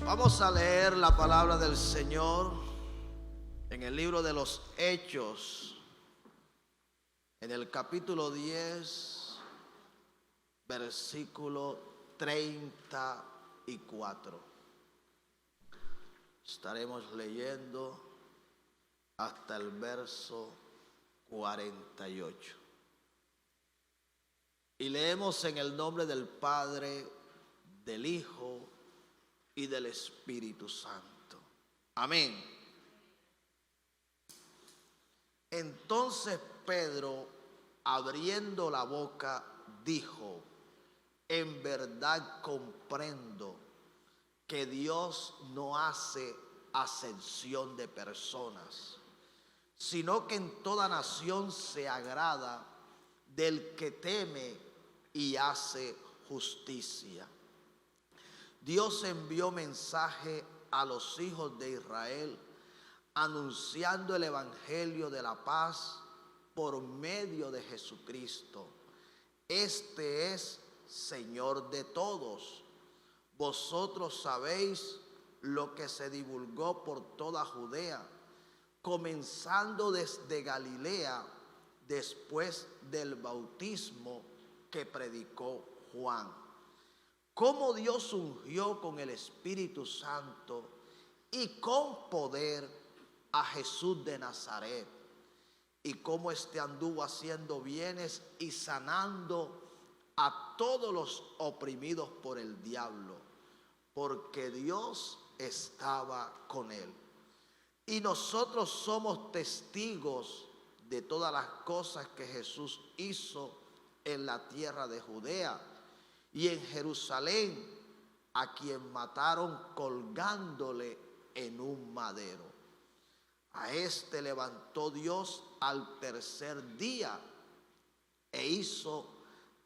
Vamos a leer la palabra del Señor en el libro de los Hechos, en el capítulo 10, versículo 34. Estaremos leyendo hasta el verso 48. Y leemos en el nombre del Padre, del Hijo y del Espíritu Santo. Amén. Entonces Pedro, abriendo la boca, dijo: en verdad comprendo que Dios no hace acepción de personas, sino que en toda nación se agrada del que teme y hace justicia. Dios envió mensaje a los hijos de Israel, anunciando el evangelio de la paz por medio de Jesucristo. Este es Señor de todos. Vosotros sabéis lo que se divulgó por toda Judea, comenzando desde Galilea, después del bautismo que predicó Juan. Cómo Dios ungió con el Espíritu Santo y con poder a Jesús de Nazaret, y cómo éste anduvo haciendo bienes y sanando a todos los oprimidos por el diablo, porque Dios estaba con él. Y nosotros somos testigos de todas las cosas que Jesús hizo en la tierra de Judea y en Jerusalén, a quien mataron colgándole en un madero. A este levantó Dios al tercer día e hizo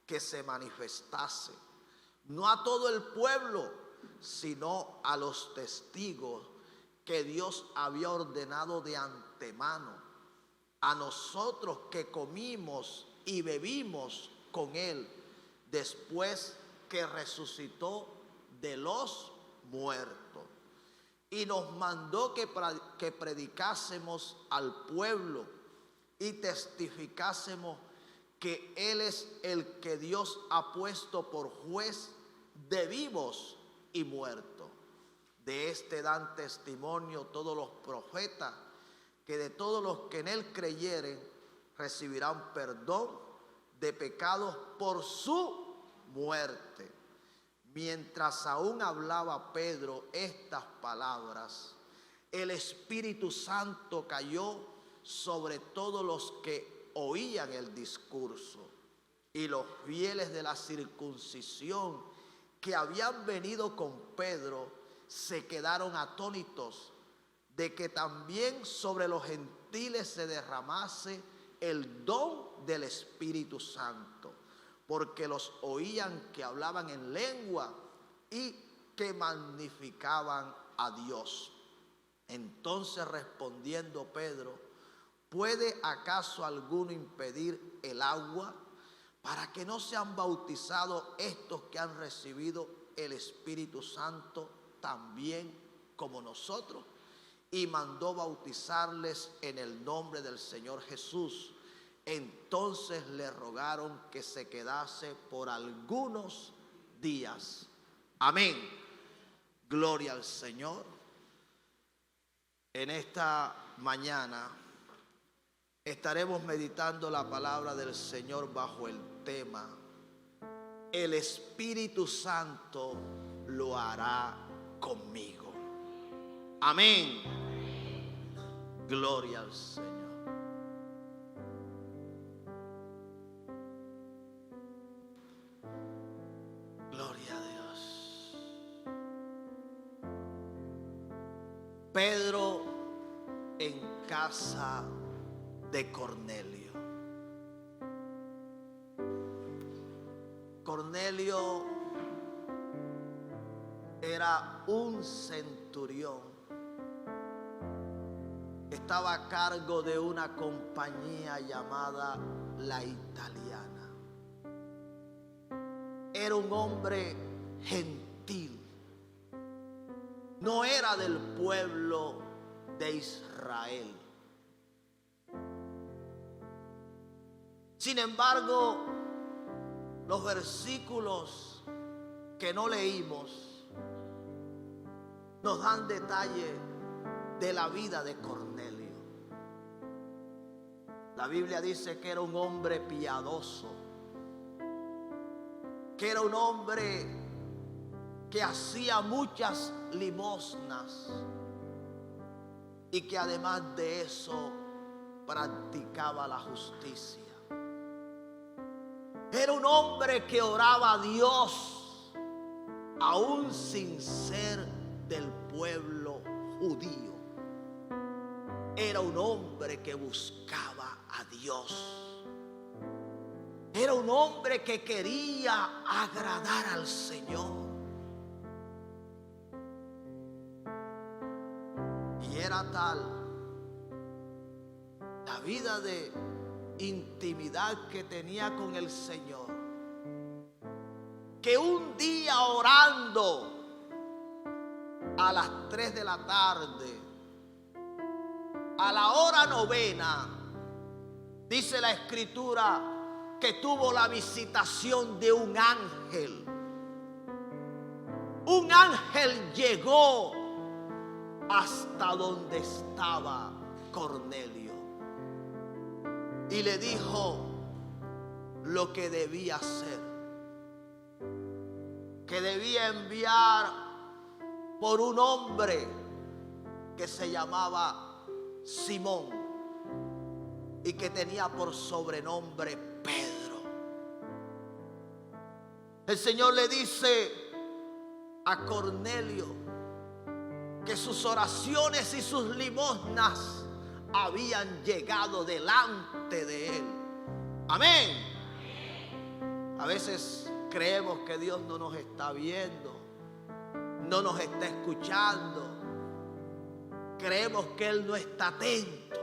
que se manifestase, no a todo el pueblo, sino a los testigos que Dios había ordenado de antemano, a nosotros que comimos y bebimos con él después que resucitó de los muertos, y nos mandó que predicásemos al pueblo y testificásemos que él es el que Dios ha puesto por juez de vivos y muertos. De este dan testimonio todos los profetas, que de todos los que en él creyeren recibirán perdón de pecados por su muerte. Mientras aún hablaba Pedro estas palabras, el Espíritu Santo cayó sobre todos los que oían el discurso, y los fieles de la circuncisión que habían venido con Pedro se quedaron atónitos de que también sobre los gentiles se derramase el don del Espíritu Santo, porque los oían que hablaban en lengua y que magnificaban a Dios. Entonces respondiendo Pedro: ¿puede acaso alguno impedir el agua para que no sean bautizados estos que han recibido el Espíritu Santo también como nosotros? Y mandó bautizarles en el nombre del Señor Jesús. Entonces le rogaron que se quedase por algunos días. Amén. Gloria al Señor. En esta mañana estaremos meditando la palabra del Señor bajo el tema: el Espíritu Santo lo hará conmigo. Amén. Gloria al Señor. Gloria a Dios. Pedro en casa de Cornelio. Cornelio era un centurión. Estaba a cargo de una compañía llamada La Italiana. Era un hombre gentil, no era del pueblo de Israel. Sin embargo, los versículos que no leímos nos dan detalle de la vida de Cornelio. La Biblia dice que era un hombre piadoso, que era un hombre que hacía muchas limosnas y que además de eso practicaba la justicia. Era un hombre que oraba a Dios aún sin ser del pueblo judío. Era un hombre que buscaba a Dios. Era un hombre que quería agradar al Señor. Y era tal la vida de intimidad que tenía con el Señor, que un día orando a las 3 de la tarde, a la hora novena, dice la Escritura que tuvo la visitación de un ángel. Un ángel llegó hasta donde estaba Cornelio y le dijo lo que debía hacer, que debía enviar por un hombre que se llamaba Simón y que tenía por sobrenombre Pedro. El Señor le dice a Cornelio que sus oraciones y sus limosnas habían llegado delante de él. Amén. A veces creemos que Dios no nos está viendo, no nos está escuchando. Creemos que Él no está atento.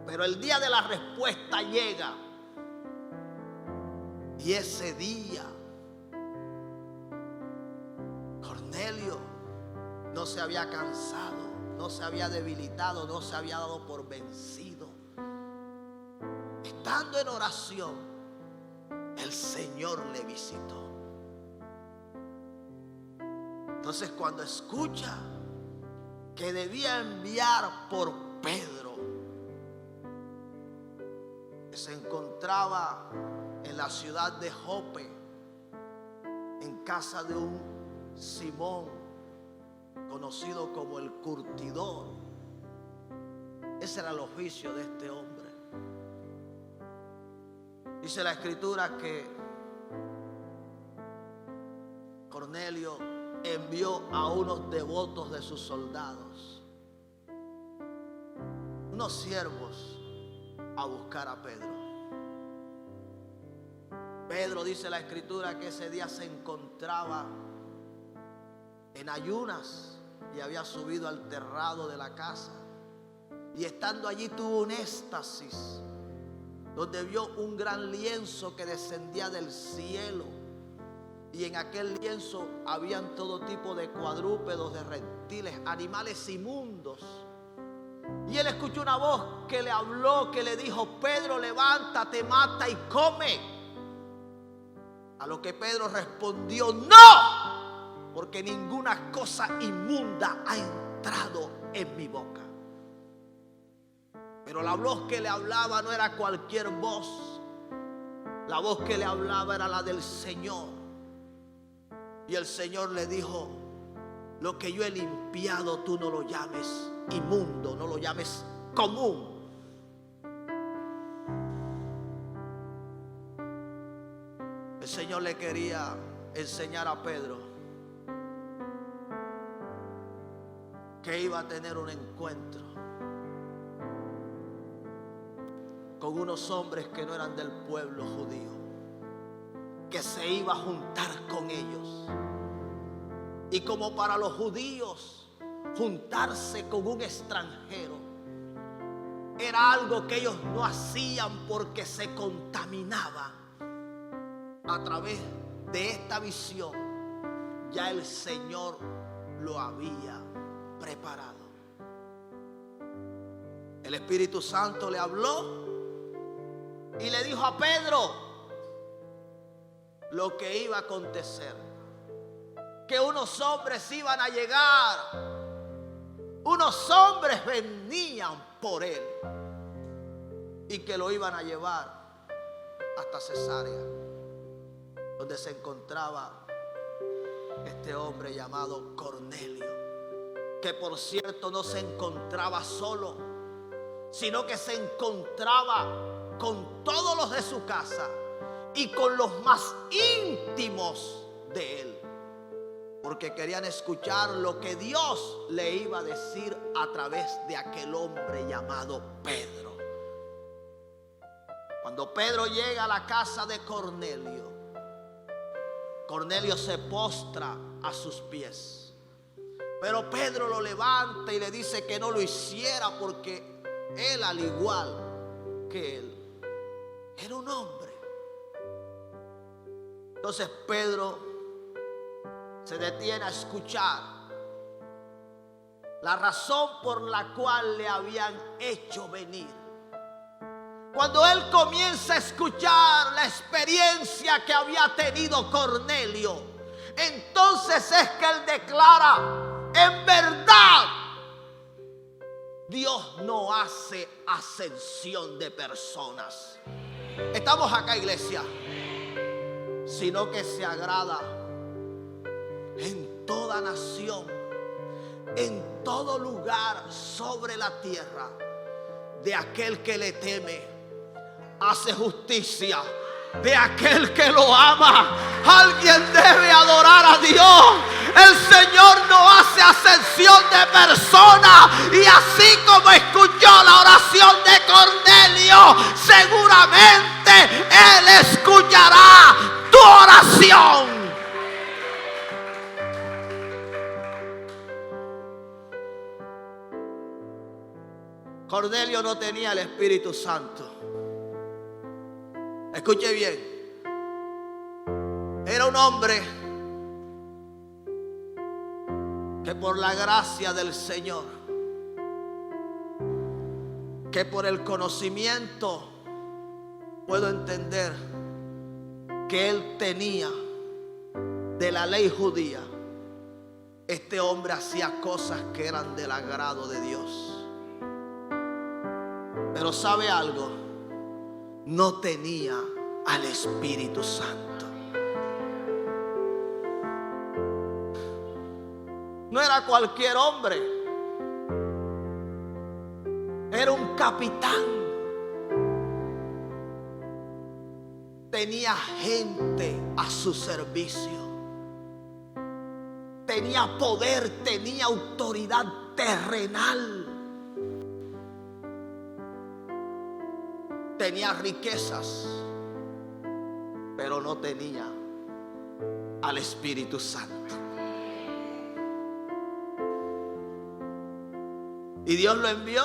Pero el día de la respuesta llega. Y ese día Cornelio no se había cansado, no se había debilitado, no se había dado por vencido. Estando en oración, el Señor le visitó. Entonces, cuando escucha que debía enviar por Pedro, que se encontraba en la ciudad de Jope, en casa de un Simón, conocido como el curtidor. Ese era el oficio de este hombre. Dice la Escritura que Cornelio envió a unos devotos de sus soldados, unos siervos, a buscar a Pedro. Pedro, dice la Escritura, que ese día se encontraba en ayunas y había subido al terrado de la casa, y estando allí tuvo un éxtasis donde vio un gran lienzo que descendía del cielo, y en aquel lienzo habían todo tipo de cuadrúpedos, de reptiles, animales inmundos. Y él escuchó una voz que le habló, que le dijo: Pedro, levántate, mata y come. A lo que Pedro respondió: no, porque ninguna cosa inmunda ha entrado en mi boca. Pero la voz que le hablaba no era cualquier voz. La voz que le hablaba era la del Señor. Y el Señor le dijo: lo que yo he limpiado, tú no lo llames inmundo, no lo llames común. El Señor le quería enseñar a Pedro que iba a tener un encuentro con unos hombres que no eran del pueblo judío, que se iba a juntar con ellos. Y como para los judíos juntarse con un extranjero era algo que ellos no hacían porque se contaminaban, a través de esta visión ya el Señor lo había preparado. El Espíritu Santo le habló y le dijo a Pedro lo que iba a acontecer, que unos hombres iban a llegar, unos hombres venían por él y que lo iban a llevar hasta Cesarea, donde se encontraba este hombre llamado Cornelio, que por cierto no se encontraba solo, sino que se encontraba con todos los de su casa y con los más íntimos de él, porque querían escuchar lo que Dios le iba a decir a través de aquel hombre llamado Pedro. Cuando Pedro llega a la casa de Cornelio, Cornelio se postra a sus pies, pero Pedro lo levanta y le dice que no lo hiciera, porque él, al igual que él, era un hombre. Entonces Pedro se detiene a escuchar la razón por la cual le habían hecho venir. Cuando él comienza a escuchar la experiencia que había tenido Cornelio, entonces es que él declara: en verdad, Dios no hace acepción de personas. Estamos acá, iglesia, sino que se agrada en toda nación, en todo lugar sobre la tierra, de aquel que le teme. Hace justicia de aquel que lo ama. Alguien debe adorar a Dios. El Señor no hace acepción de personas, y así como escuchó la oración de Cornelio, seguramente Él escuchará tu oración. Cornelio no tenía el Espíritu Santo. Escuche bien. Era un hombre que por la gracia del Señor, que por el conocimiento puedo entender que él tenía de la ley judía, este hombre hacía cosas que eran del agrado de Dios. Pero ¿sabe algo? No tenía al Espíritu Santo. No era cualquier hombre. Era un capitán. Tenía gente a su servicio. Tenía poder, tenía autoridad terrenal. Tenía riquezas, pero no tenía al Espíritu Santo. Y Dios lo envió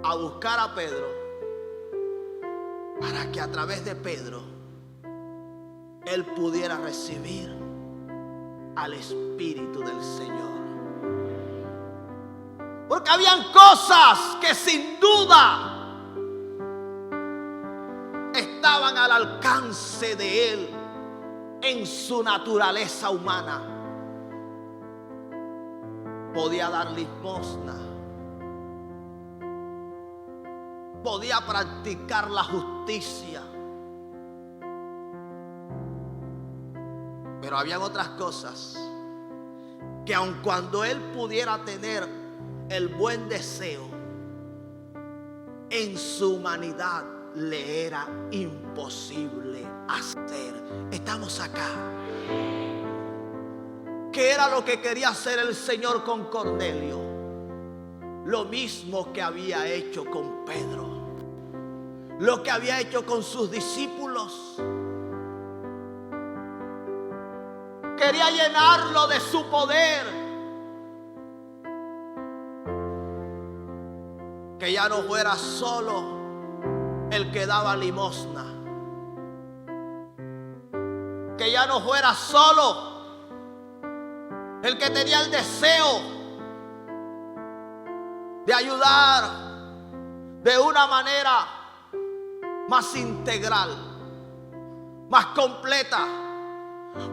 a buscar a Pedro, para que a través de Pedro él pudiera recibir al Espíritu del Señor. Porque habían cosas que sin duda estaban al alcance de él en su naturaleza humana. Podía dar limosna, podía practicar la justicia, pero habían otras cosas que aun cuando él pudiera tener el buen deseo, en su humanidad le era imposible hacer. Estamos acá. ¿Qué era lo que quería hacer el Señor con Cornelio? Lo mismo que había hecho con Pedro, lo que había hecho con sus discípulos. Quería llenarlo de su poder, que ya no fuera solo el que daba limosna, que ya no fuera solo el que tenía el deseo de ayudar de una manera más integral, más completa.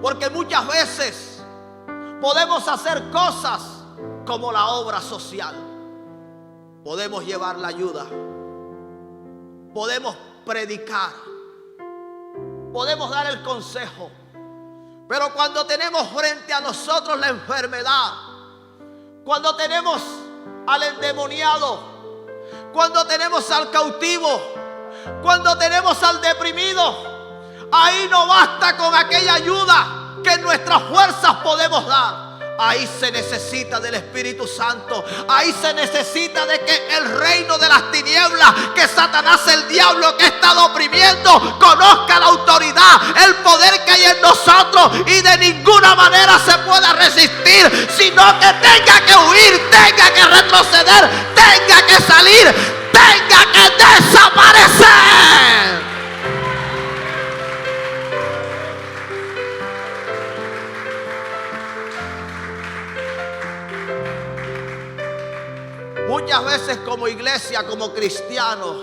Porque muchas veces podemos hacer cosas como la obra social. Podemos llevar la ayuda, podemos predicar, podemos dar el consejo. Pero cuando tenemos frente a nosotros la enfermedad, cuando tenemos al endemoniado, cuando tenemos al cautivo, cuando tenemos al deprimido, ahí no basta con aquella ayuda que en nuestras fuerzas podemos dar. Ahí se necesita del Espíritu Santo. Ahí se necesita de que el reino de las tinieblas, que Satanás, el diablo que ha estado oprimiendo, conozca la autoridad, el poder que hay en nosotros, y de ninguna manera se pueda resistir, sino que tenga que huir, tenga que retroceder, tenga que salir, tenga que desaparecer. Muchas veces como iglesia, como cristianos,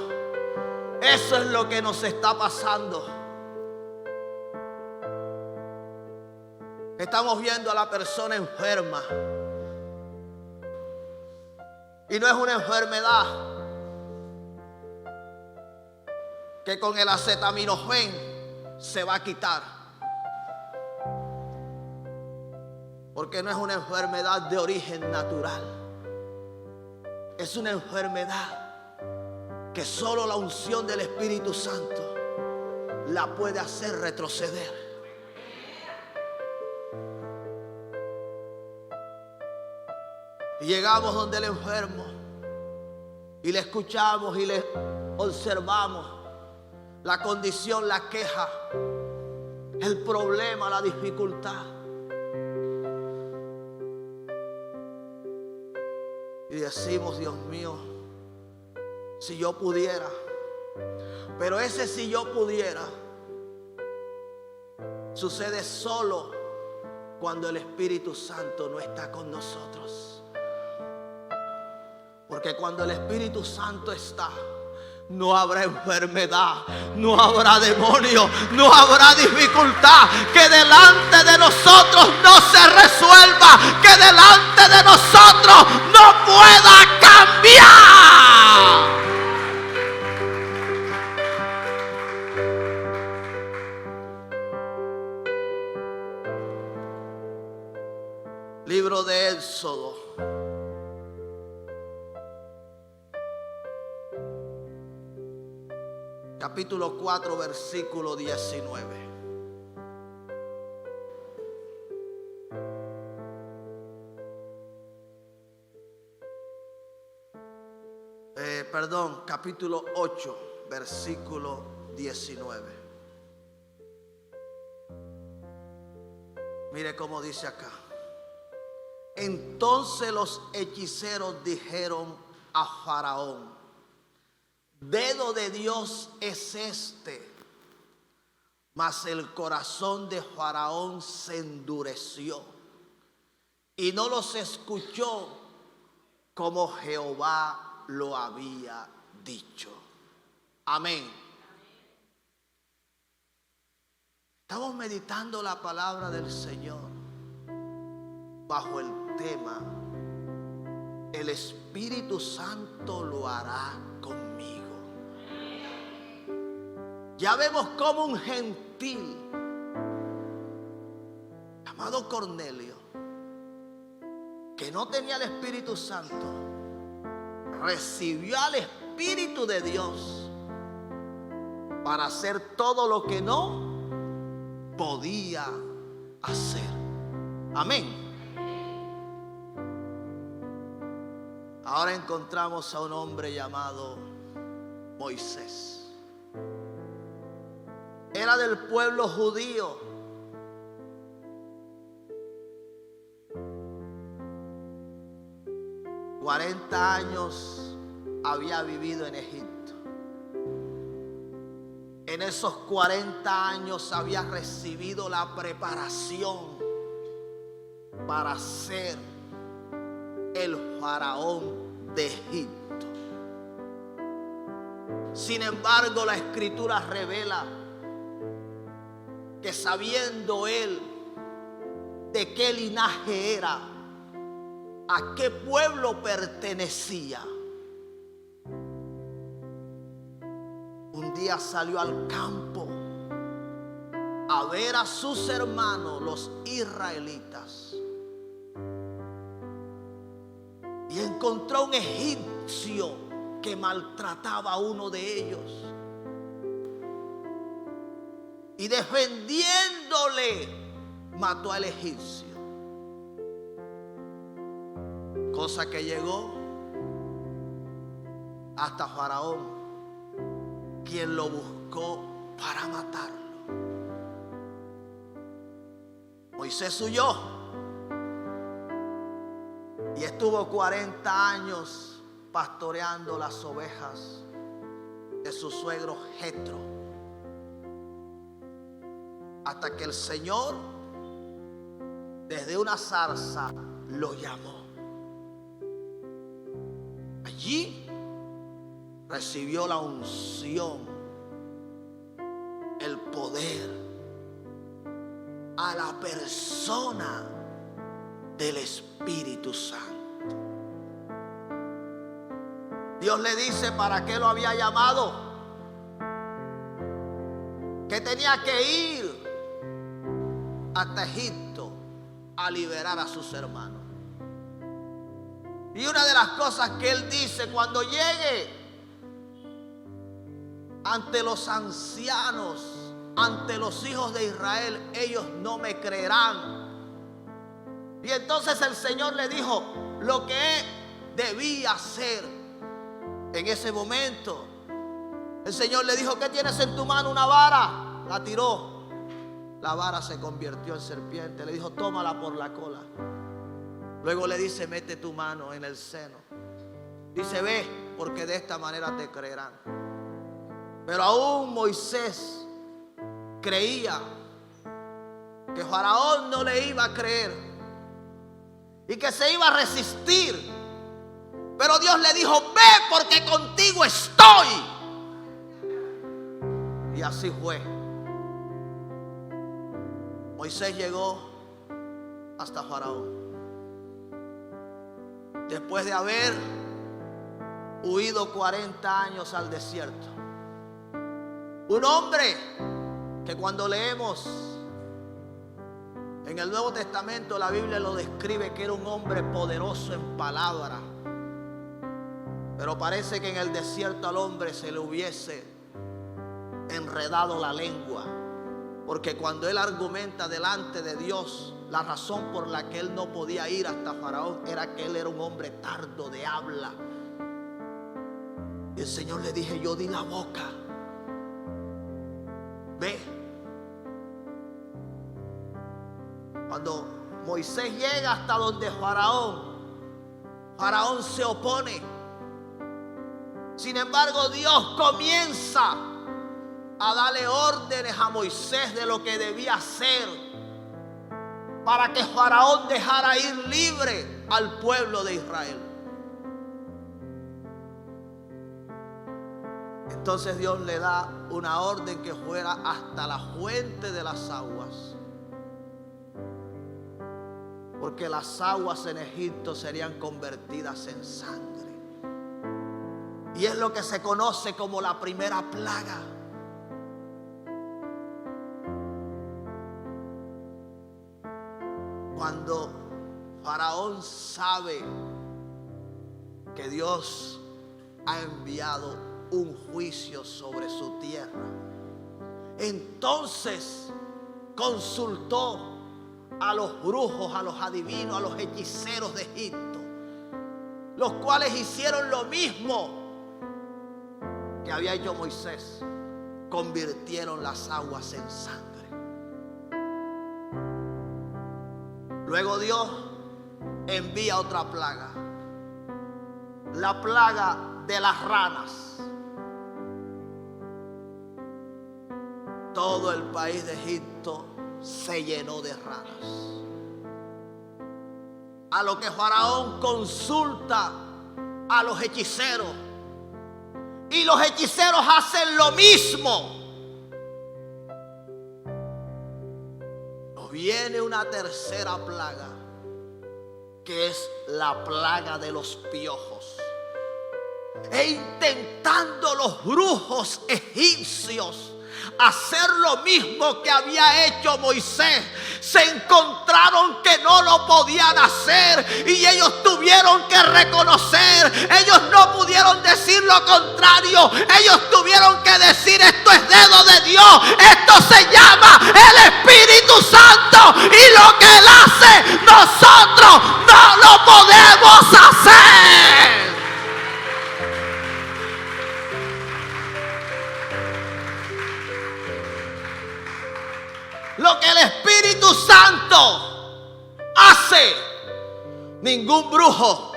eso es lo que nos está pasando. Estamos viendo a la persona enferma. Y no es una enfermedad que con el acetaminofén se va a quitar. Porque no es una enfermedad de origen natural. Es una enfermedad que solo la unción del Espíritu Santo la puede hacer retroceder. Y llegamos donde el enfermo y le escuchamos y le observamos la condición, la queja, el problema, la dificultad. Y decimos, Dios mío, si yo pudiera. Pero ese si yo pudiera sucede solo cuando el Espíritu Santo no está con nosotros. Porque cuando el Espíritu Santo está, no habrá enfermedad, no habrá demonio, no habrá dificultad que delante de nosotros no se resuelva, que delante de nosotros no pueda cambiar. Libro de Éxodo, capítulo 4, versículo 19. Capítulo 8, versículo 19. Mire cómo dice acá. Entonces los hechiceros dijeron a Faraón: dedo de Dios es este. Mas el corazón de Faraón se endureció y no los escuchó como Jehová lo había dicho. Amén. Estamos meditando la palabra del Señor bajo el tema: el Espíritu Santo lo hará conmigo. Ya vemos cómo un gentil llamado Cornelio, que no tenía el Espíritu Santo, recibió al Espíritu de Dios para hacer todo lo que no podía hacer. Amén. Ahora encontramos a un hombre llamado Moisés. Era del pueblo judío. $40 años había vivido en Egipto. En esos 40 años había recibido la preparación para ser el faraón de Egipto. Sin embargo, la Escritura revela que sabiendo él de qué linaje era, a qué pueblo pertenecía, un día salió al campo a ver a sus hermanos, los israelitas, y encontró un egipcio que maltrataba a uno de ellos, y defendiéndole mató al egipcio. Cosa que llegó hasta Faraón, quien lo buscó para matarlo. Moisés huyó y estuvo 40 años pastoreando las ovejas de su suegro Jetro, hasta que el Señor desde una zarza lo llamó. Allí recibió la unción, el poder, a la persona del Espíritu Santo. Dios le dice para qué lo había llamado, que tenía que ir hasta Egipto a liberar a sus hermanos. Y una de las cosas que él dice: cuando llegue ante los ancianos, ante los hijos de Israel, ellos no me creerán. Y entonces el Señor le dijo lo que él debía hacer en ese momento. El Señor le dijo: ¿qué tienes en tu mano? Una vara. La tiró. La vara se convirtió en serpiente. Le dijo: tómala por la cola. Luego le dice: mete tu mano en el seno. Dice: ve, porque de esta manera te creerán. Pero aún Moisés creía que Faraón no le iba a creer y que se iba a resistir. Pero Dios le dijo: ve, porque contigo estoy. Y así fue. Moisés llegó hasta Faraón, después de haber huido 40 años al desierto. Un hombre que cuando leemos en el Nuevo Testamento, la Biblia lo describe que era un hombre poderoso en palabra. Pero parece que en el desierto al hombre se le hubiese enredado la lengua. Porque cuando él argumenta delante de Dios, la razón por la que él no podía ir hasta Faraón era que él era un hombre tardo de habla. Y el Señor le dije: yo di la boca. Ve. Cuando Moisés llega hasta donde Faraón se opone. Sin embargo, Dios comienza a darle órdenes a Moisés de lo que debía hacer para que Faraón dejara ir libre al pueblo de Israel. Entonces Dios le da una orden que fuera hasta la fuente de las aguas, porque las aguas en Egipto serían convertidas en sangre. Y es lo que se conoce como la primera plaga. Cuando Faraón sabe que Dios ha enviado un juicio sobre su tierra, entonces consultó a los brujos, a los adivinos, a los hechiceros de Egipto, los cuales hicieron lo mismo que había hecho Moisés. Convirtieron las aguas en sangre. Luego Dios envía otra plaga, la plaga de las ranas. Todo el país de Egipto se llenó de ranas. A lo que Faraón consulta a los hechiceros. Y los hechiceros hacen lo mismo. Nos viene una tercera plaga, que es la plaga de los piojos. E intentando los brujos egipcios hacer lo mismo que había hecho Moisés, se encontraron que no lo podían hacer y ellos tuvieron que reconocer. Ellos no pudieron decir lo contrario. Ellos tuvieron que decir: esto es dedo de Dios, esto se llama el Espíritu Santo, y lo que Él hace nosotros no lo podemos hacer. Lo que el Espíritu Santo hace, ningún brujo,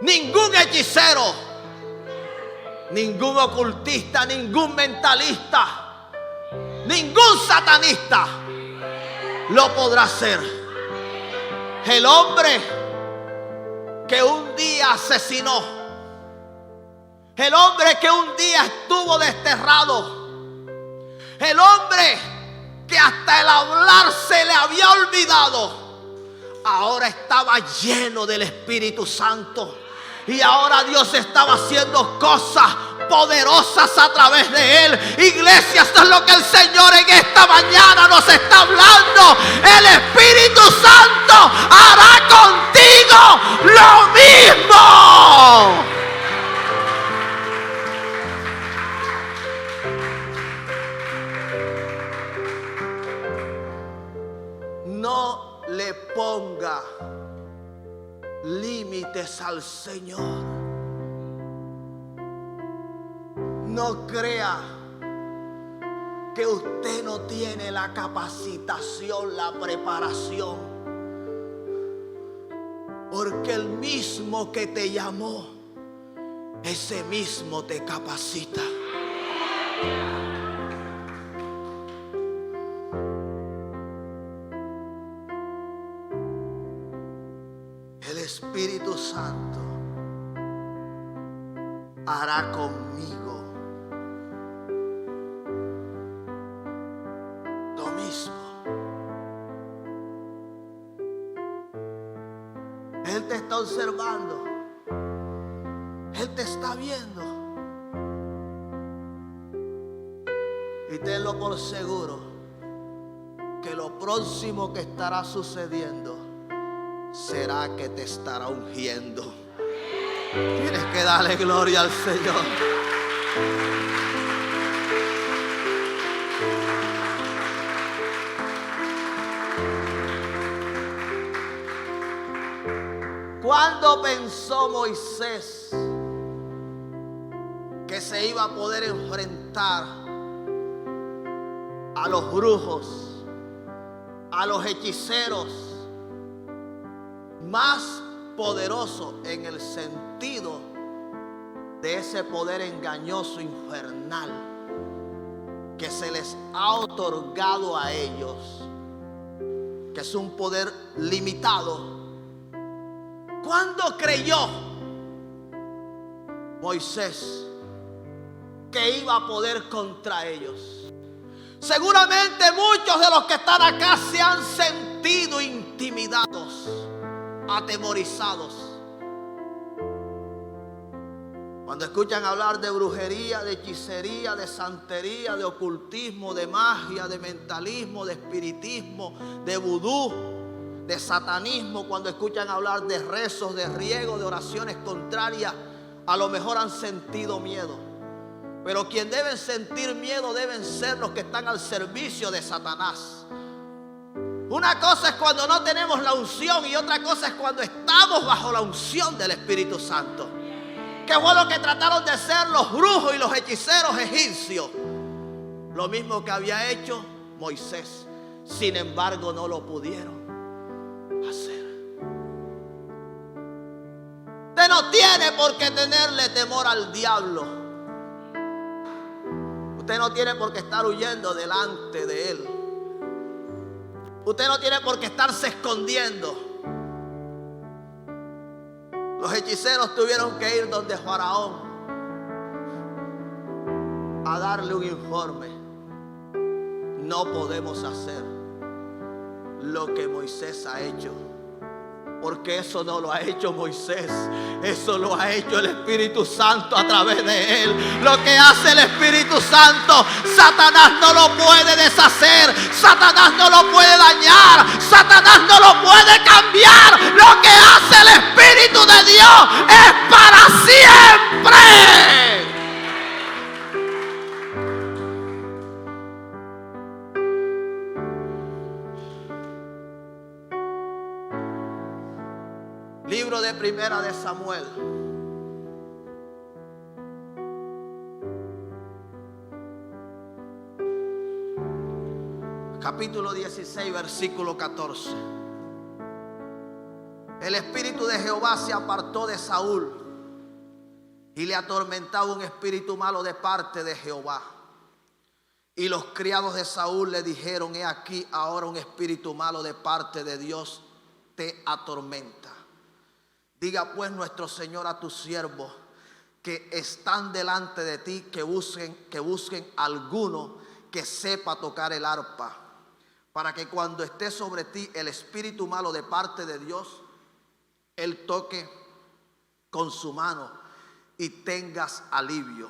ningún hechicero, ningún ocultista, ningún mentalista, ningún satanista lo podrá hacer. El hombre que un día asesinó, el hombre que un día estuvo desterrado, el hombre que hasta el hablar se le había olvidado, ahora estaba lleno del Espíritu Santo. Y ahora Dios estaba haciendo cosas poderosas a través de él. Iglesia, esto es lo que el Señor en esta mañana nos está hablando. El Espíritu Santo hará contigo lo mismo. No le ponga límites al Señor. No crea que usted no tiene la capacitación, la preparación. Porque el mismo que te llamó, ese mismo te capacita. El Espíritu Santo hará conmigo lo mismo. Él te está observando. Él te está viendo. Y tenlo por seguro que lo próximo que estará sucediendo será que te estará ungiendo. Tienes que darle gloria al Señor. ¿Cuándo pensó Moisés que se iba a poder enfrentar a los brujos, a los hechiceros más poderoso en el sentido de ese poder engañoso, infernal, que se les ha otorgado a ellos, que es un poder limitado? ¿Cuándo creyó Moisés que iba a poder contra ellos? Seguramente muchos de los que están acá se han sentido intimidados, atemorizados, cuando escuchan hablar de brujería, de hechicería, de santería, de ocultismo, de magia, de mentalismo, de espiritismo, de vudú, de satanismo. Cuando escuchan hablar de rezos, de riego, de oraciones contrarias, a lo mejor han sentido miedo. Pero quien deben sentir miedo deben ser los que están al servicio de Satanás. Una cosa es cuando no tenemos la unción y otra cosa es cuando estamos bajo la unción del Espíritu Santo. ¿Qué fue lo que trataron de hacer los brujos y los hechiceros egipcios? Lo mismo que había hecho Moisés. Sin embargo, no lo pudieron hacer. Usted no tiene por qué tenerle temor al diablo. Usted no tiene por qué estar huyendo delante de él. Usted no tiene por qué estarse escondiendo. Los hechiceros tuvieron que ir donde Faraón a darle un informe. No podemos hacer lo que Moisés ha hecho, porque eso no lo ha hecho Moisés, eso lo ha hecho el Espíritu Santo a través de él. Lo que hace el Espíritu Santo, Satanás no lo puede deshacer, Satanás no lo puede dañar, Satanás no lo puede cambiar. Lo que hace el Espíritu de Dios es para siempre. Libro de Primera de Samuel, capítulo 16, versículo 14. El espíritu de Jehová se apartó de Saúl y le atormentaba un espíritu malo de parte de Jehová. Y los criados de Saúl le dijeron: he aquí, ahora un espíritu malo de parte de Dios te atormenta. Diga pues nuestro Señor a tus siervos que están delante de ti, que busquen alguno que sepa tocar el arpa, para que cuando esté sobre ti el espíritu malo de parte de Dios, él toque con su mano y tengas alivio.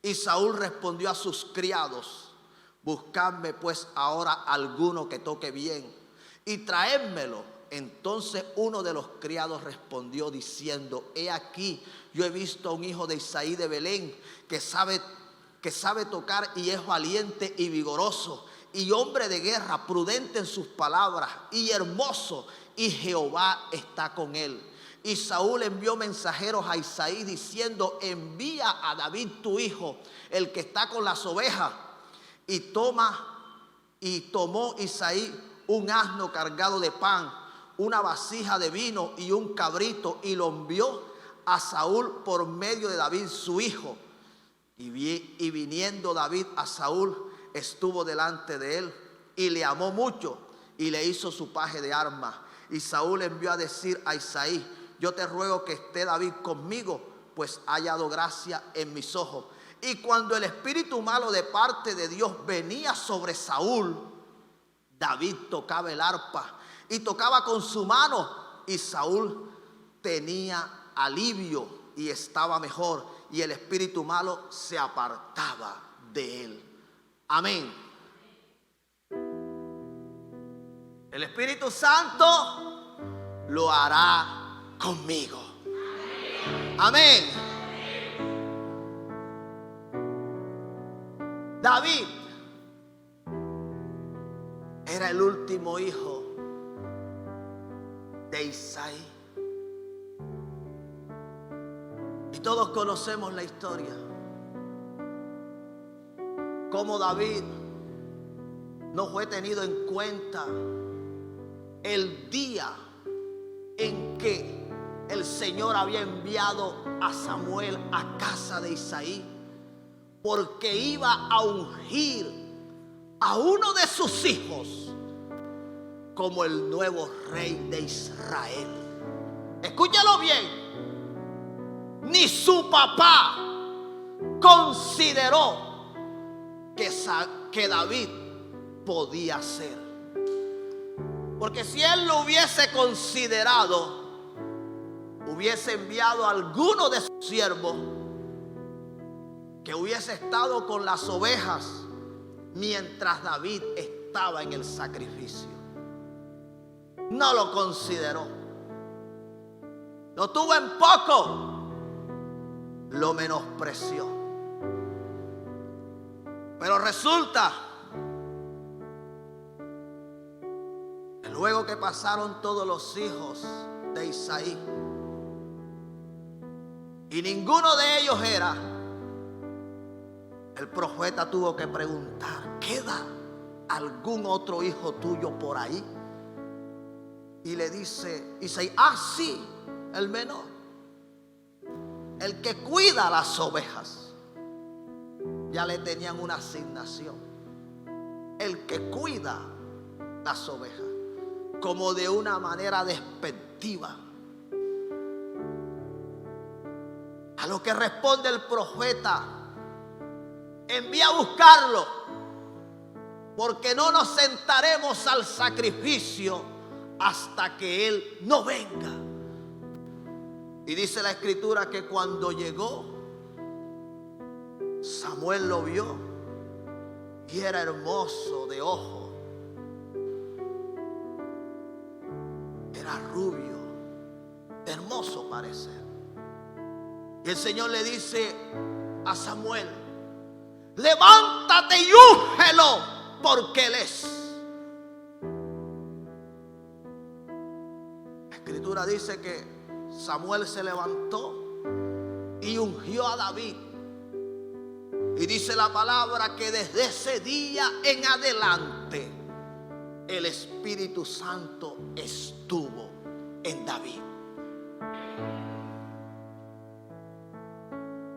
Y Saúl respondió a sus criados: buscadme pues ahora alguno que toque bien y traédmelo. Entonces uno de los criados respondió diciendo: he aquí, yo he visto a un hijo de Isaí de Belén que sabe tocar y es valiente y vigoroso y hombre de guerra, prudente en sus palabras y hermoso, y Jehová está con él. Y Saúl envió mensajeros a Isaí diciendo: envía a David tu hijo, el que está con las ovejas. Y tomó Isaí un asno cargado de pan, una vasija de vino y un cabrito, y lo envió a Saúl por medio de David su hijo. Y viniendo David a Saúl, estuvo delante de él y le amó mucho y le hizo su paje de armas. Y Saúl envió a decir a Isaí: yo te ruego que esté David conmigo, pues ha hallado gracia en mis ojos. Y cuando el espíritu malo de parte de Dios venía sobre Saúl, David tocaba el arpa y tocaba con su mano, y Saúl tenía alivio y estaba mejor, y el espíritu malo se apartaba de él. Amén. El Espíritu Santo lo hará conmigo. Amén. David era el último hijo de Isaí. Y todos conocemos la historia. Cómo David no fue tenido en cuenta el día en que el Señor había enviado a Samuel a casa de Isaí, porque iba a ungir a uno de sus hijos como el nuevo rey de Israel. Escúchalo bien. Ni su papá consideró que David podía ser. Porque si él lo hubiese considerado, hubiese enviado a alguno de sus siervos que hubiese estado con las ovejas mientras David estaba en el sacrificio. No lo consideró. Lo tuvo en poco. Lo menospreció. Pero resulta que luego que pasaron todos los hijos de Isaí y ninguno de ellos era, el profeta tuvo que preguntar: ¿queda algún otro hijo tuyo por ahí? Y le dice Isaí: sí, el menor, el que cuida las ovejas. Ya le tenían una asignación: el que cuida las ovejas. Como de una manera despectiva. A lo que responde el profeta: envía a buscarlo, porque no nos sentaremos al sacrificio hasta que él no venga. Y dice la escritura que cuando llegó, Samuel lo vio y era hermoso de ojo, era rubio, hermoso parecer. Y el Señor le dice a Samuel: levántate y úngelo, porque él es. La escritura dice que Samuel se levantó y ungió a David. Y dice la palabra que desde ese día en adelante el Espíritu Santo estuvo en David.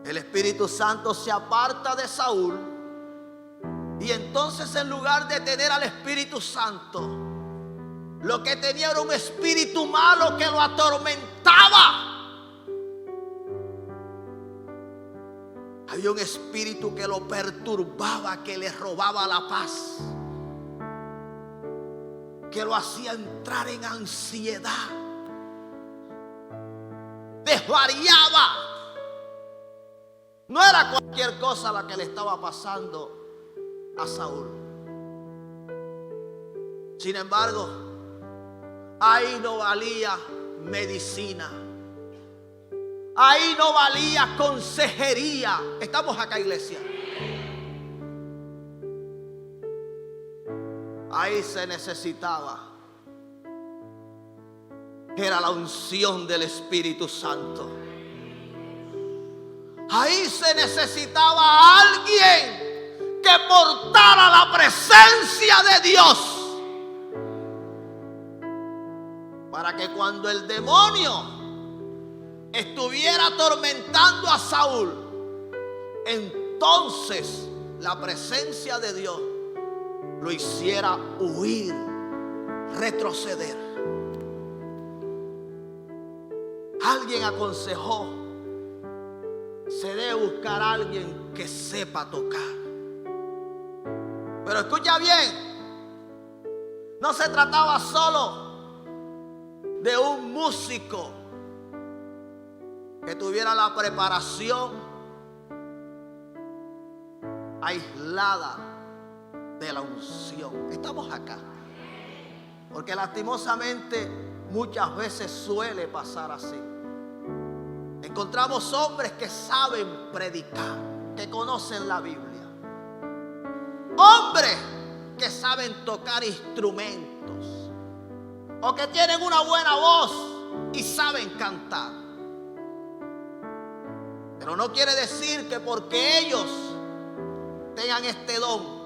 El Espíritu Santo se aparta de Saúl, y entonces en lugar de tener al Espíritu Santo, lo que tenía era un espíritu malo que lo atormentaba. Había un espíritu que lo perturbaba, que le robaba la paz, que lo hacía entrar en ansiedad, desvariaba. No era cualquier cosa la que le estaba pasando a Saúl. Sin embargo, ahí no valía medicina, ahí no valía consejería. Estamos acá, iglesia. Ahí se necesitaba, era la unción del Espíritu Santo. Ahí se necesitaba a alguien que portara la presencia de Dios, para que cuando el demonio estuviera atormentando a Saúl, entonces la presencia de Dios lo hiciera huir, retroceder. Alguien aconsejó: se debe buscar a alguien que sepa tocar. Pero escucha bien, no se trataba solo de un músico que tuviera la preparación aislada de la unción. Estamos acá porque lastimosamente muchas veces suele pasar así. Encontramos hombres que saben predicar, que conocen la Biblia, hombres que saben tocar instrumentos, o que tienen una buena voz y saben cantar. Pero no quiere decir que porque ellos tengan este don,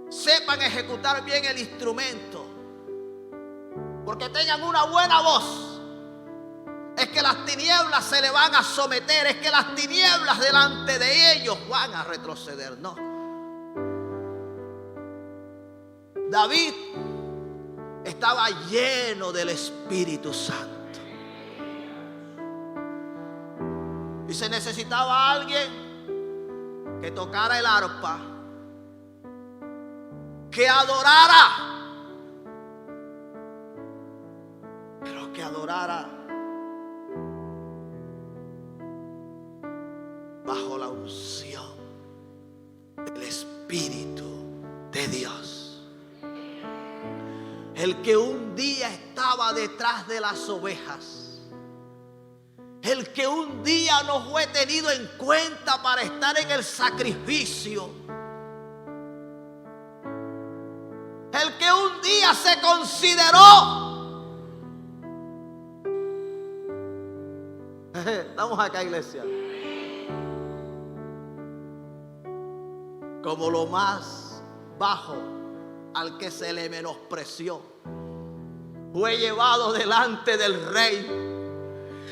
sepan ejecutar bien el instrumento, porque tengan una buena voz, es que las tinieblas se le van a someter, es que las tinieblas delante de ellos van a retroceder. No. David estaba lleno del Espíritu Santo. Y se necesitaba alguien que tocara el arpa, que adorara, pero que adorara bajo la unción del Espíritu de Dios. El que un día estaba detrás de las ovejas, el que un día no fue tenido en cuenta para estar en el sacrificio, el que un día se consideró. Estamos acá, iglesia. Como lo más bajo, al que se le menospreció, fue llevado delante del rey.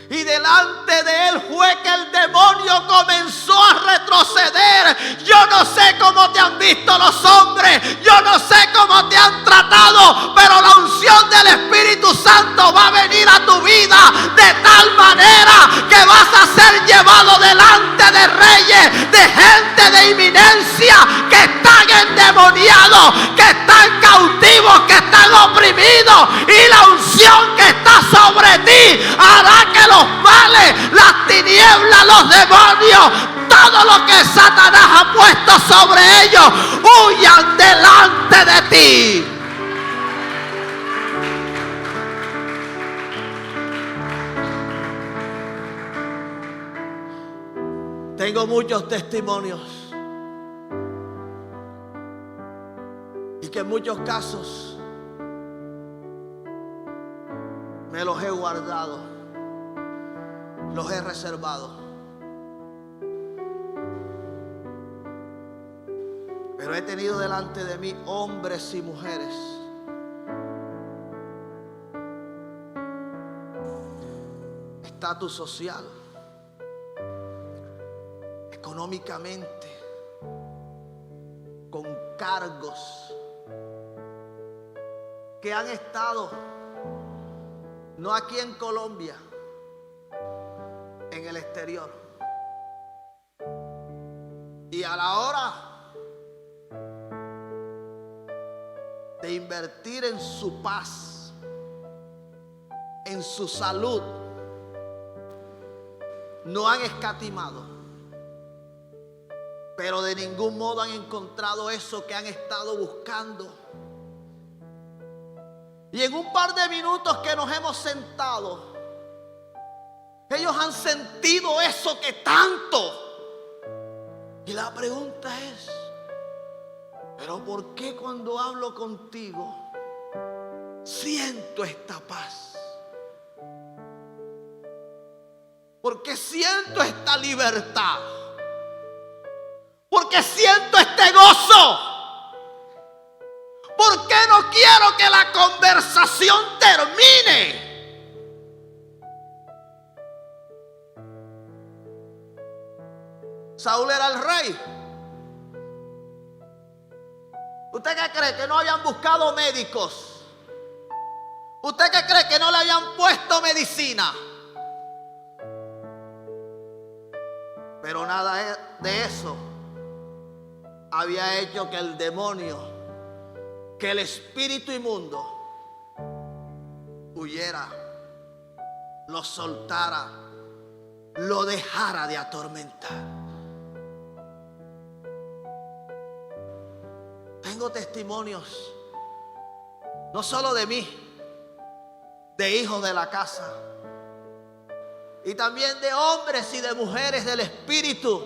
Y delante de él fue que el demonio comenzó a retroceder. Yo no sé cómo te han visto los hombres, yo no sé cómo te han tratado, pero la unción del Espíritu Santo va a venir a tu vida vida de tal manera que vas a ser llevado delante de reyes, de gente de eminencia, que están endemoniados, que están cautivos, que están oprimidos, y la unción que está sobre ti hará que los males, las tinieblas, los demonios, todo lo que Satanás ha puesto sobre ellos, huyan delante de ti. Tengo muchos testimonios y que en muchos casos me los he guardado, los he reservado. Pero he tenido delante de mí hombres y mujeres estatus social, económicamente, con cargos, que han estado no aquí en Colombia, en el exterior, y a la hora de invertir en su paz, en su salud, no han escatimado, pero de ningún modo han encontrado eso que han estado buscando. Y en un par de minutos que nos hemos sentado, ellos han sentido eso que tanto. Y la pregunta es: ¿pero por qué cuando hablo contigo siento esta paz? ¿Por qué siento esta libertad? ¿Por qué siento este gozo? ¿Por qué no quiero que la conversación termine? Saúl era el rey. ¿Usted qué cree? ¿Que no habían buscado médicos? ¿Usted qué cree? ¿Que no le habían puesto medicina? Pero nada de eso había hecho que el demonio, que el espíritu inmundo huyera, lo soltara, lo dejara de atormentar. Tengo testimonios, no solo de mí, de hijos de la casa, y también de hombres y de mujeres del espíritu,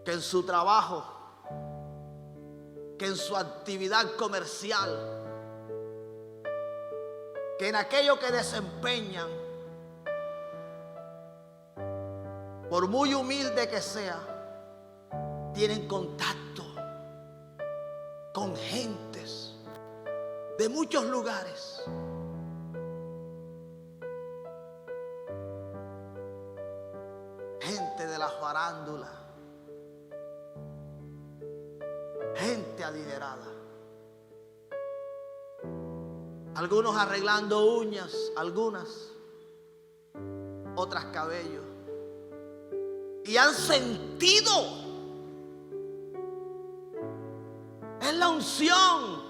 que en su trabajo, que en su actividad comercial, que en aquello que desempeñan, por muy humilde que sea, tienen contacto con gentes de muchos lugares. Gente de la farándula, gente adinerada, algunos arreglando uñas, algunas, otras cabello, y han sentido, es la unción.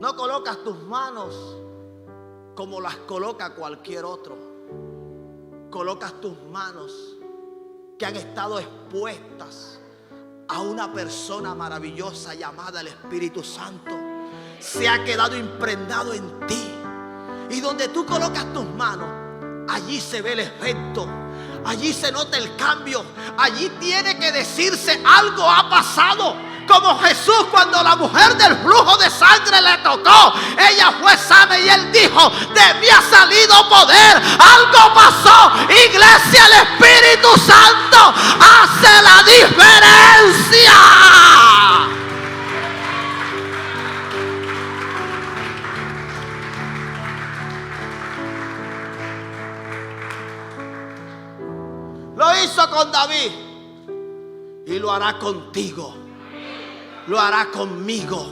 No colocas tus manos como las coloca cualquier otro. Colocas tus manos que han estado expuestas a una persona maravillosa llamada el Espíritu Santo. Se ha quedado impregnado en ti. Y donde tú colocas tus manos, allí se ve el efecto. Allí se nota el cambio. Allí tiene que decirse: algo ha pasado. Como Jesús, cuando la mujer del flujo de sangre le tocó, ella fue sana y él dijo: de mí ha salido poder. Algo pasó. Iglesia, el Espíritu Santo hace la diferencia. Lo hizo con David y lo hará contigo. Lo hará conmigo.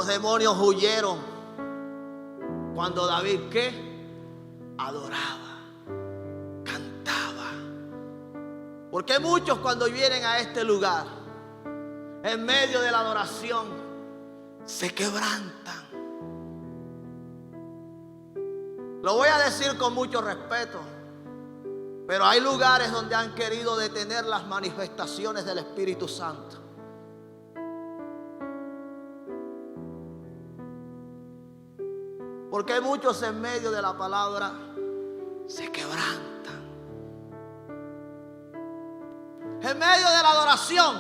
Los demonios huyeron cuando David, ¿qué? Adoraba, cantaba. Porque muchos cuando vienen a este lugar, en medio de la adoración, se quebrantan. Lo voy a decir con mucho respeto, pero hay lugares donde han querido detener las manifestaciones del Espíritu Santo. Porque hay muchos en medio de la palabra se quebrantan. En medio de la adoración,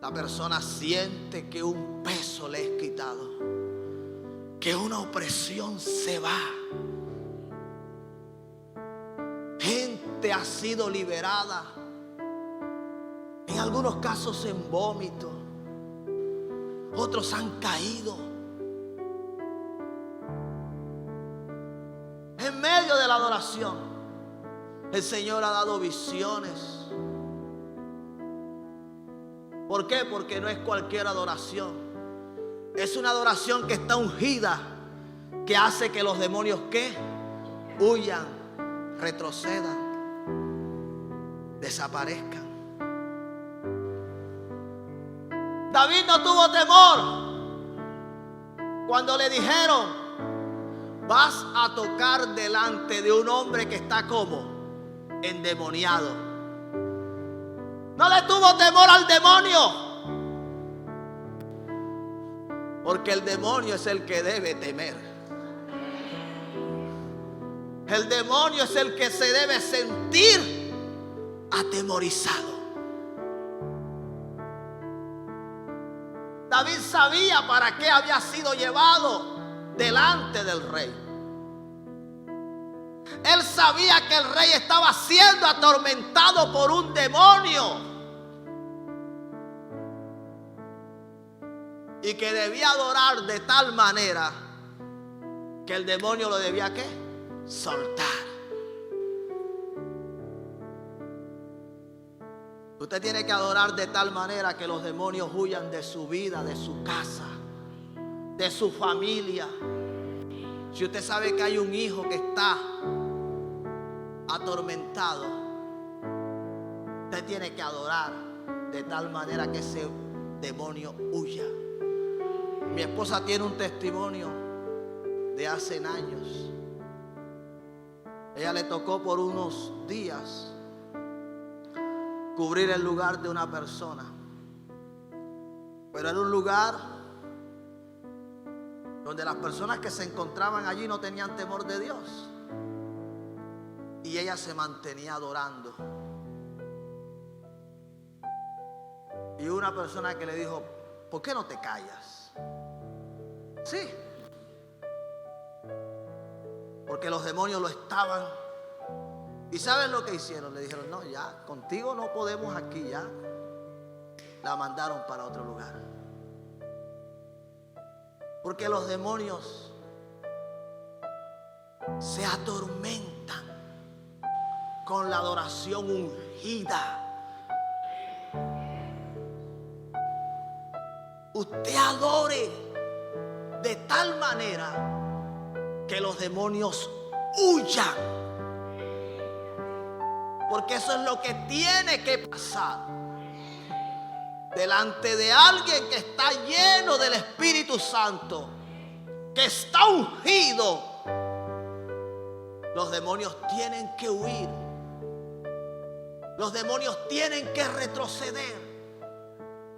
la persona siente que un peso le es quitado, que una opresión se va. Gente ha sido liberada, en algunos casos en vómito, otros han caído. En medio de la adoración, el Señor ha dado visiones. ¿Por qué? Porque no es cualquier adoración. Es una adoración que está ungida, que hace que los demonios, ¿qué? Huyan, retrocedan, desaparezcan. David no tuvo temor cuando le dijeron: vas a tocar delante de un hombre que está como endemoniado. No le tuvo temor al demonio, porque el demonio es el que debe temer. El demonio es el que se debe sentir atemorizado. David sabía para qué había sido llevado delante del rey. Él sabía que el rey estaba siendo atormentado por un demonio y que debía adorar de tal manera que el demonio lo debía, ¿qué? Soltar. Usted tiene que adorar de tal manera que los demonios huyan de su vida, de su casa, de su familia. Si usted sabe que hay un hijo que está atormentado, usted tiene que adorar de tal manera que ese demonio huya. Mi esposa tiene un testimonio de hace años. Ella le tocó por unos días cubrir el lugar de una persona, pero era un lugar donde las personas que se encontraban allí no tenían temor de Dios, y ella se mantenía adorando. Y una persona que le dijo: ¿por qué no te callas? Sí, porque los demonios lo estaban. ¿Y saben lo que hicieron? Le dijeron: no, ya, contigo no podemos aquí, ya. La mandaron para otro lugar. Porque los demonios se atormentan con la adoración ungida. Usted adore de tal manera que los demonios huyan. Porque eso es lo que tiene que pasar delante de alguien que está lleno del Espíritu Santo, que está ungido. Los demonios tienen que huir. Los demonios tienen que retroceder.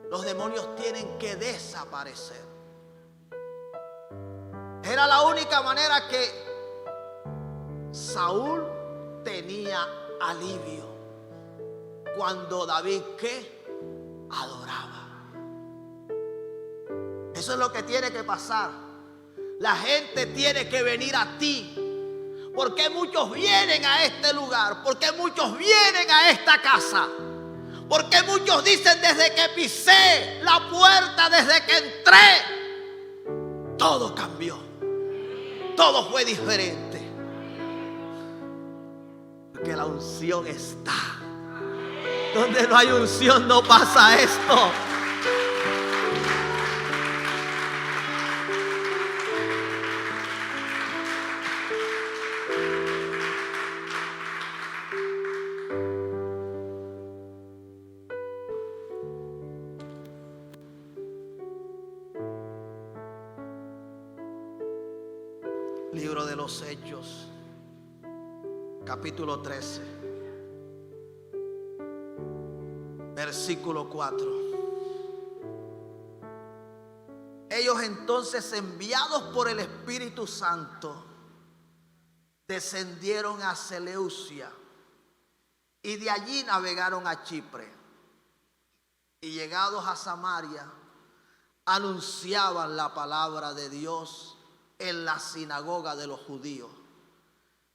Los demonios tienen que desaparecer. Era la única manera que Saúl tenía alivio, cuando David, ¿qué? Adoraba. Eso es lo que tiene que pasar. La gente tiene que venir a ti. ¿Por qué muchos vienen a este lugar? ¿Por qué muchos vienen a esta casa? ¿Por qué muchos dicen: desde que pisé la puerta, desde que entré, todo cambió, todo fue diferente? Porque la unción está. Donde no hay unción no pasa esto. Libro de los Hechos, capítulo 13, versículo 4. Ellos entonces, enviados por el Espíritu Santo, descendieron a Seleucia y de allí navegaron a Chipre. Y llegados a Samaria, anunciaban la palabra de Dios en la sinagoga de los judíos.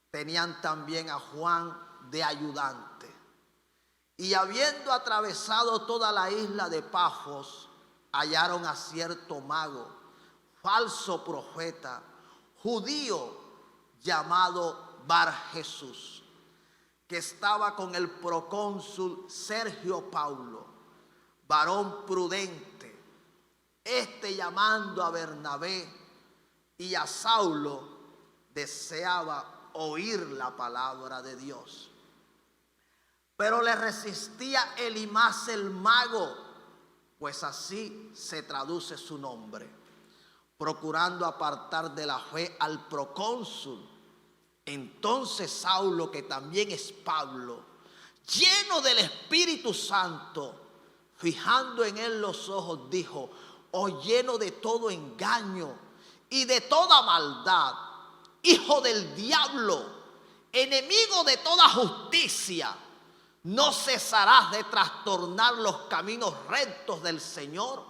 Tenían también a Juan de ayudante. Y habiendo atravesado toda la isla de Pafos, hallaron a cierto mago, falso profeta, judío, llamado Bar Jesús, que estaba con el procónsul Sergio Paulo, varón prudente. Llamando a Bernabé y a Saulo, deseaba oír la palabra de Dios. Pero le resistía Elimas el mago, pues así se traduce su nombre, procurando apartar de la fe al procónsul. Entonces Saulo, que también es Pablo, lleno del Espíritu Santo, fijando en él los ojos, dijo: oh, lleno de todo engaño y de toda maldad, hijo del diablo, enemigo de toda justicia, ¿no cesarás de trastornar los caminos rectos del Señor?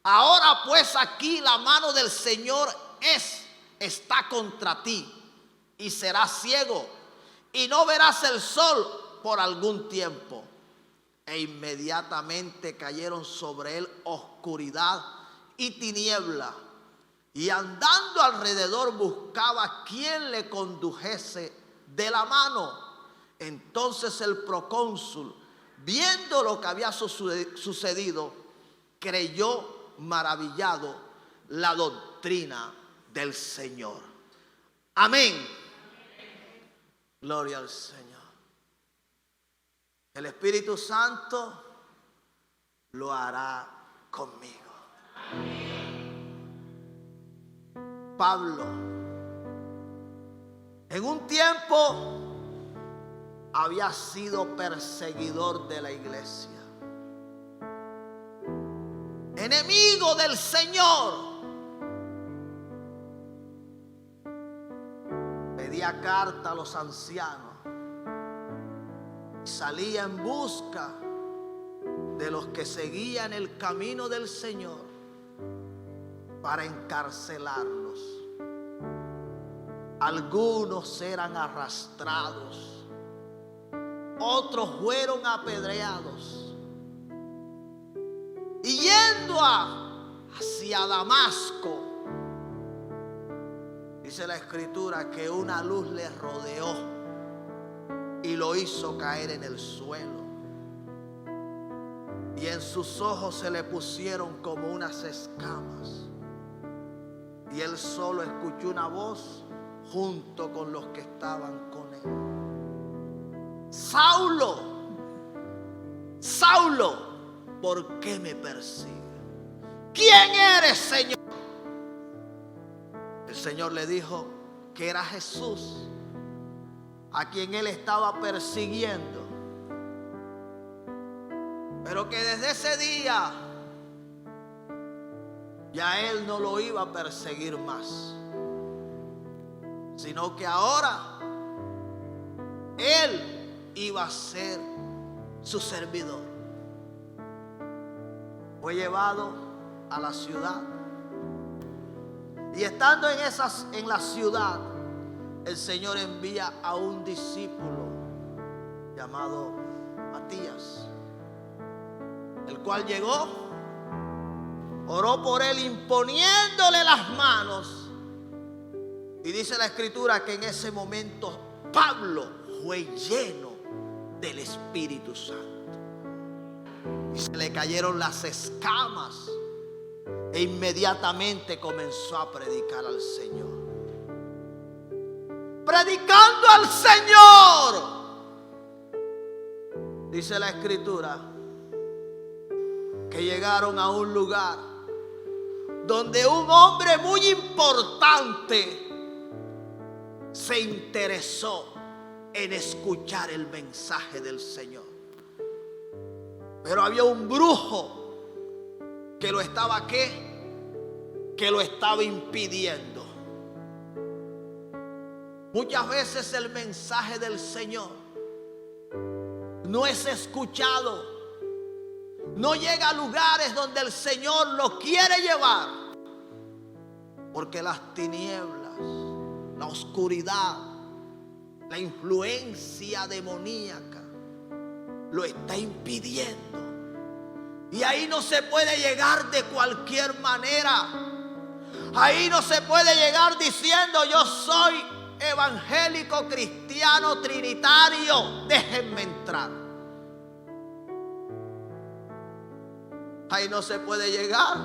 Ahora pues aquí la mano del Señor está contra ti, y serás ciego y no verás el sol por algún tiempo. E inmediatamente cayeron sobre él oscuridad y tiniebla, y andando alrededor buscaba quien le condujese de la mano. Entonces el procónsul, viendo lo que había sucedido, creyó maravillado la doctrina del Señor. Amén. Gloria al Señor. El Espíritu Santo lo hará conmigo. Pablo, en un tiempo, había sido perseguidor de la iglesia, enemigo del Señor. Pedía carta a los ancianos, salía en busca de los que seguían el camino del Señor para encarcelarlos. Algunos eran arrastrados, otros fueron apedreados. Y yendo hacia Damasco, dice la Escritura que una luz le rodeó y lo hizo caer en el suelo. Y en sus ojos se le pusieron como unas escamas. Y él solo escuchó una voz junto con los que estaban con él: Saulo, Saulo, ¿por qué me persigues? ¿Quién eres, Señor? El Señor le dijo que era Jesús, a quien él estaba persiguiendo, pero que desde ese día ya él no lo iba a perseguir más, sino que ahora él iba a ser su servidor. Fue llevado a la ciudad, y estando en la ciudad, el Señor envía a un discípulo llamado Matías, el cual llegó, oró por él imponiéndole las manos, y dice la Escritura que en ese momento Pablo fue lleno del Espíritu Santo y se le cayeron las escamas, e inmediatamente comenzó a predicar al Señor. Predicando al Señor, dice la Escritura que llegaron a un lugar donde un hombre muy importante se interesó en escuchar el mensaje del Señor. Pero había un brujo que lo estaba que lo estaba impidiendo. Muchas veces el mensaje del Señor no es escuchado, no llega a lugares donde el Señor lo quiere llevar, porque las tinieblas, la oscuridad, la influencia demoníaca lo está impidiendo. Y ahí no se puede llegar de cualquier manera. Ahí no se puede llegar diciendo: yo soy evangélico, cristiano, trinitario, déjenme entrar. Ahí no se puede llegar.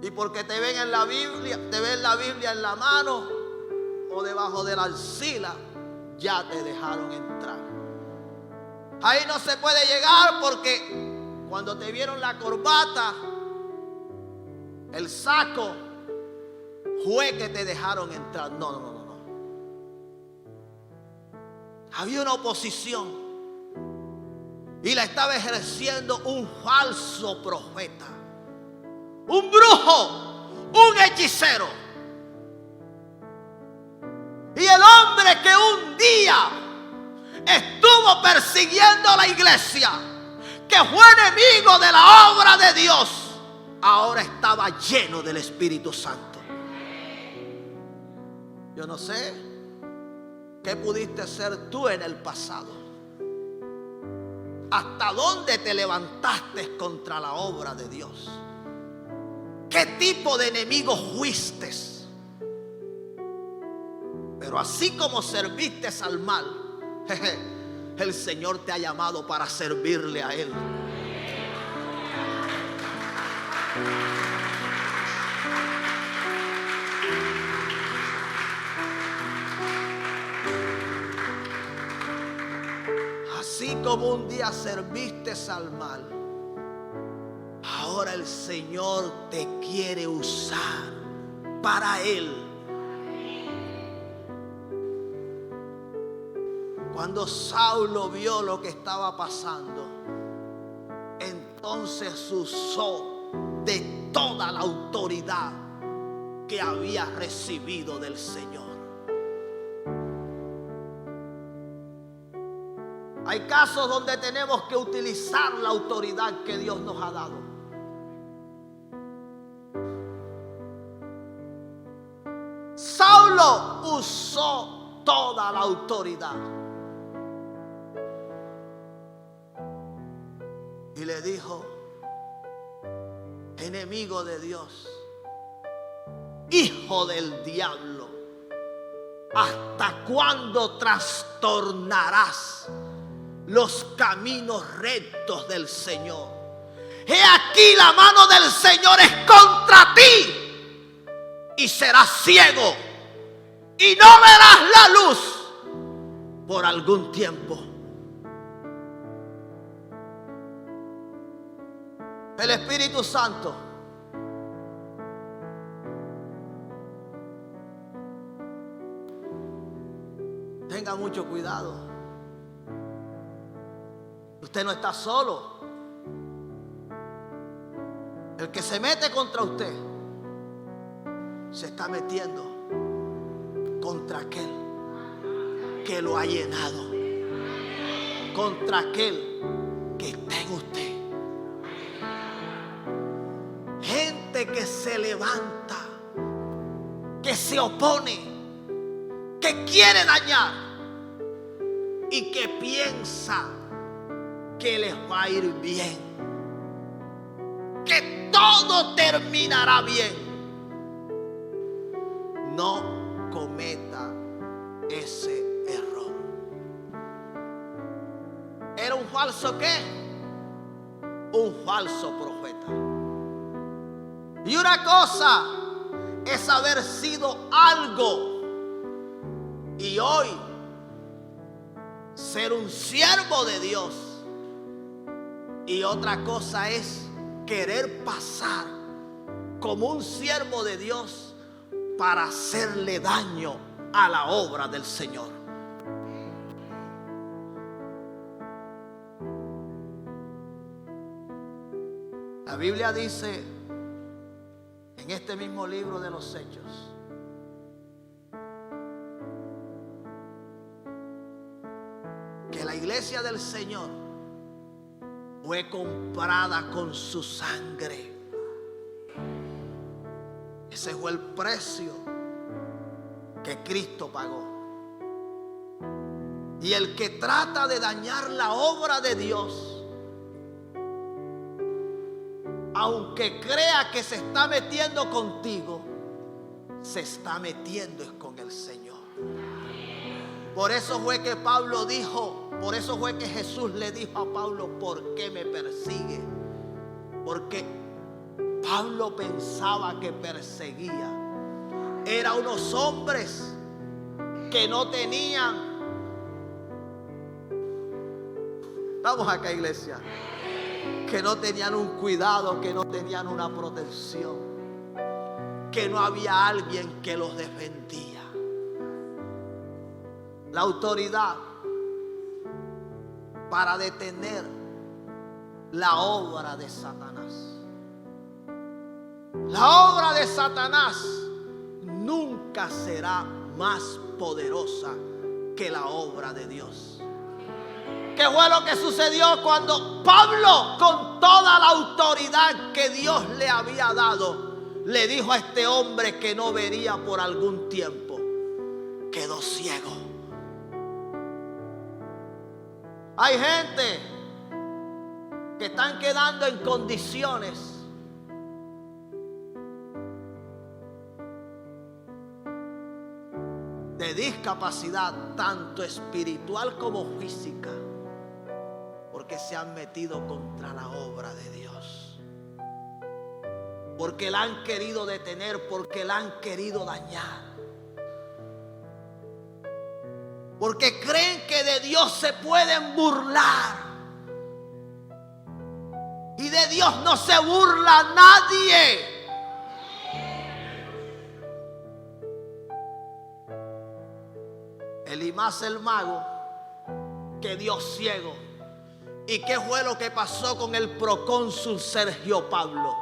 Y porque te ven en la Biblia, te ven la Biblia en la mano o debajo de la axila, ya te dejaron entrar. Ahí no se puede llegar porque cuando te vieron la corbata, el saco, fue que te dejaron entrar. No. Había una oposición y la estaba ejerciendo un falso profeta, un brujo, un hechicero. Y el hombre que un día estuvo persiguiendo a la iglesia, que fue enemigo de la obra de Dios, ahora estaba lleno del Espíritu Santo. Yo no sé qué pudiste hacer tú en el pasado. ¿Hasta dónde te levantaste contra la obra de Dios? ¿Qué tipo de enemigo fuiste? Pero así como serviste al mal, el Señor te ha llamado para servirle a Él. Así como un día serviste al mal, ahora el Señor te quiere usar para Él. Cuando Saulo vio lo que estaba pasando, entonces usó de toda la autoridad que había recibido del Señor. Hay casos donde tenemos que utilizar la autoridad que Dios nos ha dado. Saulo usó toda la autoridad y le dijo: enemigo de Dios, hijo del diablo, ¿hasta cuándo trastornarás los caminos rectos del Señor? He aquí la mano del Señor es contra ti y serás ciego y no verás la luz por algún tiempo. El Espíritu Santo tenga mucho cuidado. Usted no está solo. El que se mete contra usted se está metiendo contra aquel que lo ha llenado, contra aquel que está en usted. Gente que se levanta, que se opone, que quiere dañar y que piensa que les va a ir bien, que todo terminará bien. No cometa ese error. ¿Era un falso qué? Un falso profeta. Y una cosa es haber sido algo y hoy ser un siervo de Dios. Y otra cosa es querer pasar como un siervo de Dios para hacerle daño a la obra del Señor. La Biblia dice en este mismo libro de los Hechos que la iglesia del Señor fue comprada con su sangre. Ese fue el precio que Cristo pagó. Y el que trata de dañar la obra de Dios, aunque crea que se está metiendo contigo, se está metiendo es con el Señor. Por eso fue que Pablo dijo, por eso fue que Jesús le dijo a Pablo: ¿por qué me persigue? Porque Pablo pensaba que perseguía era unos hombres que no tenían, vamos acá, iglesia, que no tenían un cuidado, que no tenían una protección, que no había alguien que los defendía. La autoridad para detener la obra de Satanás. La obra de Satanás nunca será más poderosa que la obra de Dios. ¿Qué fue lo que sucedió cuando Pablo, con toda la autoridad que Dios le había dado, le dijo a este hombre que no vería por algún tiempo? Quedó ciego. Hay gente que están quedando en condiciones de discapacidad, tanto espiritual como física, porque se han metido contra la obra de Dios, porque la han querido detener, porque la han querido dañar, porque creen que de Dios se pueden burlar. Y de Dios no se burla nadie. Elimás el mago quedó ciego. ¿Y qué fue lo que pasó con el procónsul Sergio Pablo?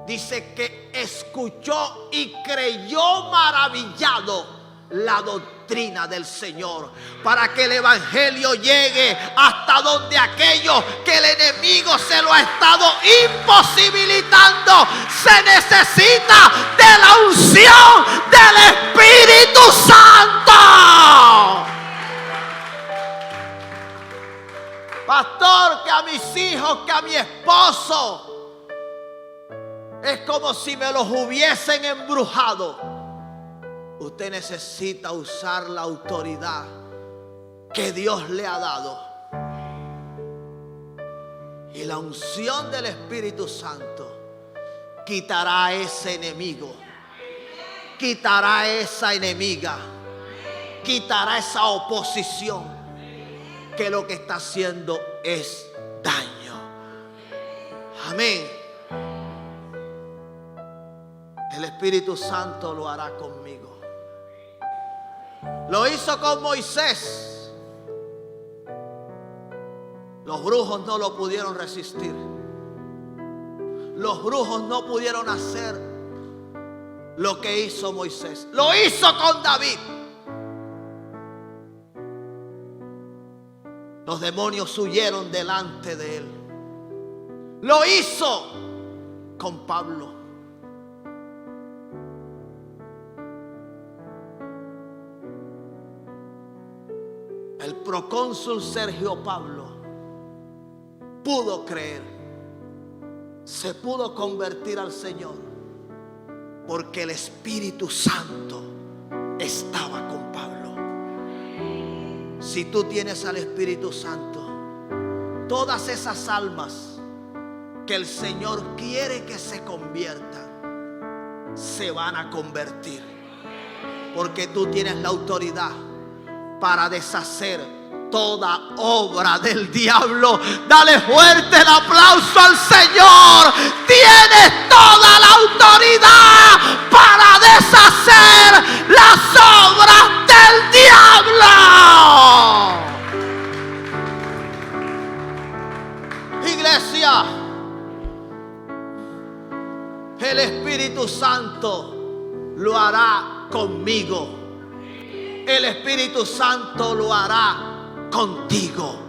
Dice que escuchó y creyó maravillado la doctrina del Señor, para que el evangelio llegue hasta donde aquellos que el enemigo se lo ha estado imposibilitando. Se necesita de la unción del Espíritu Santo. Pastor, que a mis hijos, que a mi esposo es como si me los hubiesen embrujado. Usted necesita usar la autoridad que Dios le ha dado. Y la unción del Espíritu Santo quitará a ese enemigo, quitará a esa enemiga, quitará esa oposición que lo que está haciendo es daño. Amén. El Espíritu Santo lo hará conmigo. Lo hizo con Moisés. Los brujos no lo pudieron resistir. Los brujos no pudieron hacer lo que hizo Moisés. Lo hizo con David. Los demonios huyeron delante de él. Lo hizo con Pablo. El procónsul Sergio Pablo pudo creer, se pudo convertir al Señor, porque el Espíritu Santo estaba con Pablo. Si tú tienes al Espíritu Santo, todas esas almas que el Señor quiere que se conviertan, se van a convertir, porque tú tienes la autoridad para deshacer toda obra del diablo. Dale fuerte el aplauso al Señor. Tienes toda la autoridad para deshacer las obras El Espíritu Santo lo hará conmigo. El Espíritu Santo lo hará contigo.